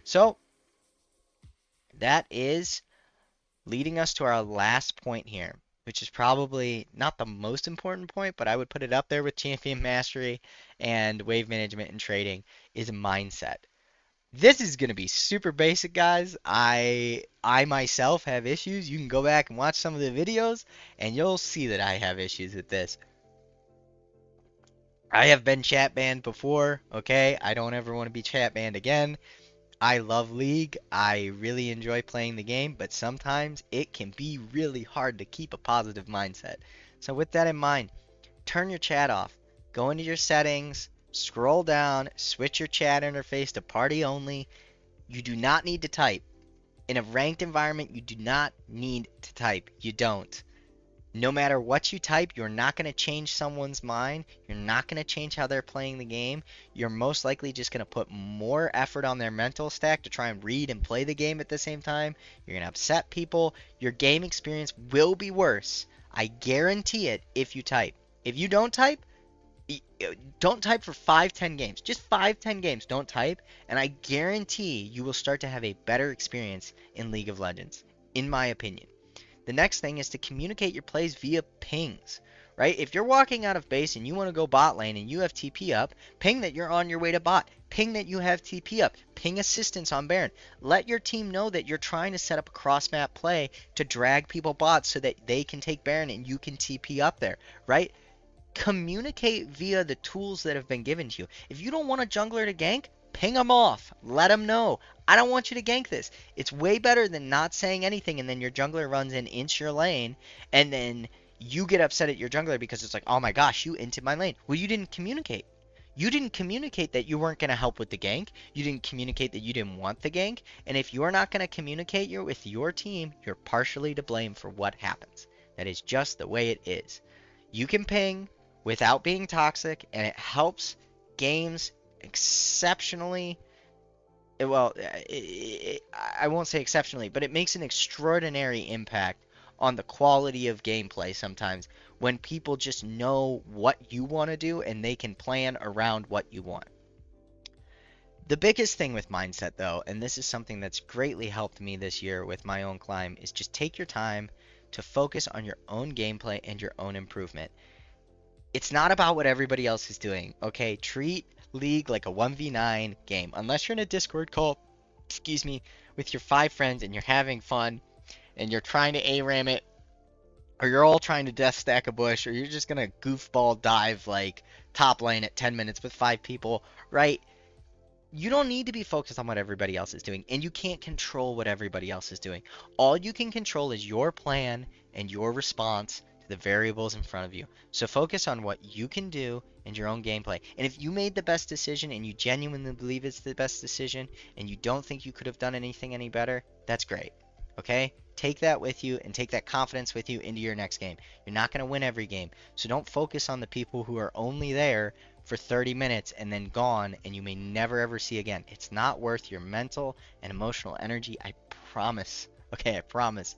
So that is leading us to our last point here, which is probably not the most important point, but I would put it up there with champion mastery and wave management and trading, is mindset. This is going to be super basic, guys. I myself have issues. You can go back and watch some of the videos and you'll see that I have issues with this. I have been chat banned before, okay? I don't ever want to be chat banned again. I love League. I really enjoy playing the game, but sometimes it can be really hard to keep a positive mindset. So with that in mind, turn your chat off. Go into your settings, scroll down, switch your chat interface to party only. You do not need to type. In a ranked environment, you do not need to type. You don't. No matter what you type, you're not going to change someone's mind. You're not going to change how they're playing the game. You're most likely just going to put more effort on their mental stack to try and read and play the game at the same time. You're going to upset people. Your game experience will be worse. I guarantee it if you type. If you don't type for 5-10 games. Just 5-10 games. Don't type. And I guarantee you will start to have a better experience in League of Legends, in my opinion. The next thing is to communicate your plays via pings, right? If you're walking out of base and you want to go bot lane and you have TP up, ping that you're on your way to bot. Ping that you have TP up. Ping assistance on Baron. Let your team know that you're trying to set up a cross-map play to drag people bots so that they can take Baron and you can TP up there, right? Communicate via the tools that have been given to you. If you don't want a jungler to gank, ping them off. Let them know. I don't want you to gank this. It's way better than not saying anything and then your jungler runs in into your lane and then you get upset at your jungler because it's like, oh my gosh, you into my lane. Well, you didn't communicate. You didn't communicate that you weren't going to help with the gank. You didn't communicate that you didn't want the gank. And if you're not going to communicate with your team, you're partially to blame for what happens. That is just the way it is. You can ping without being toxic, and it helps games exceptionally. Well, I won't say exceptionally, but it makes an extraordinary impact on the quality of gameplay sometimes when people just know what you want to do and they can plan around what you want. The biggest thing with mindset, though, and this is something that's greatly helped me this year with my own climb, is just take your time to focus on your own gameplay and your own improvement. It's not about what everybody else is doing, okay? Treat League like a 1v9 game. Unless you're in a Discord call, excuse me, with your 5 friends and you're having fun and you're trying to ARAM it, or you're all trying to death stack a bush, or you're just gonna goofball dive like top lane at 10 minutes with 5 people, right? You don't need to be focused on what everybody else is doing, and you can't control what everybody else is doing. All you can control is your plan and your response to the variables in front of you. So focus on what you can do and your own gameplay. And if you made the best decision and you genuinely believe it's the best decision and you don't think you could have done anything any better, that's great. Okay? Take that with you and take that confidence with you into your next game. You're not going to win every game. So don't focus on the people who are only there for 30 minutes and then gone and you may never ever see again. It's not worth your mental and emotional energy. I promise. Okay, I promise.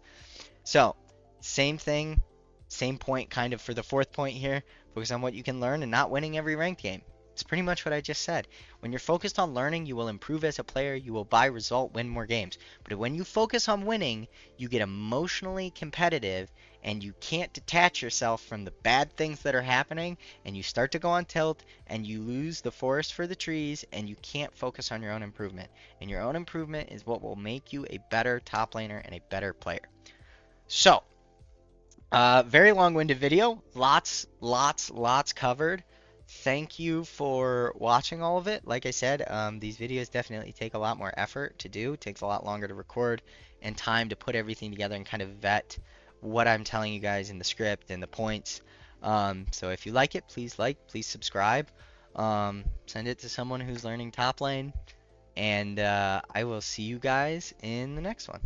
So, same thing, same point kind of for the fourth point here. Focus on what you can learn and not winning every ranked game. It's pretty much what I just said. When you're focused on learning, you will improve as a player, you will by result win more games. But when you focus on winning, you get emotionally competitive and you can't detach yourself from the bad things that are happening and you start to go on tilt and you lose the forest for the trees and you can't focus on your own improvement. And your own improvement is what will make you a better top laner and a better player. So, very long-winded video. Lots covered. Thank you for watching all of it. Like I said, these videos definitely take a lot more effort to do. It takes a lot longer to record and time to put everything together and kind of vet what I'm telling you guys in the script and the points. So if you like, please subscribe. Send it to someone who's learning top lane. And I will see you guys in the next one.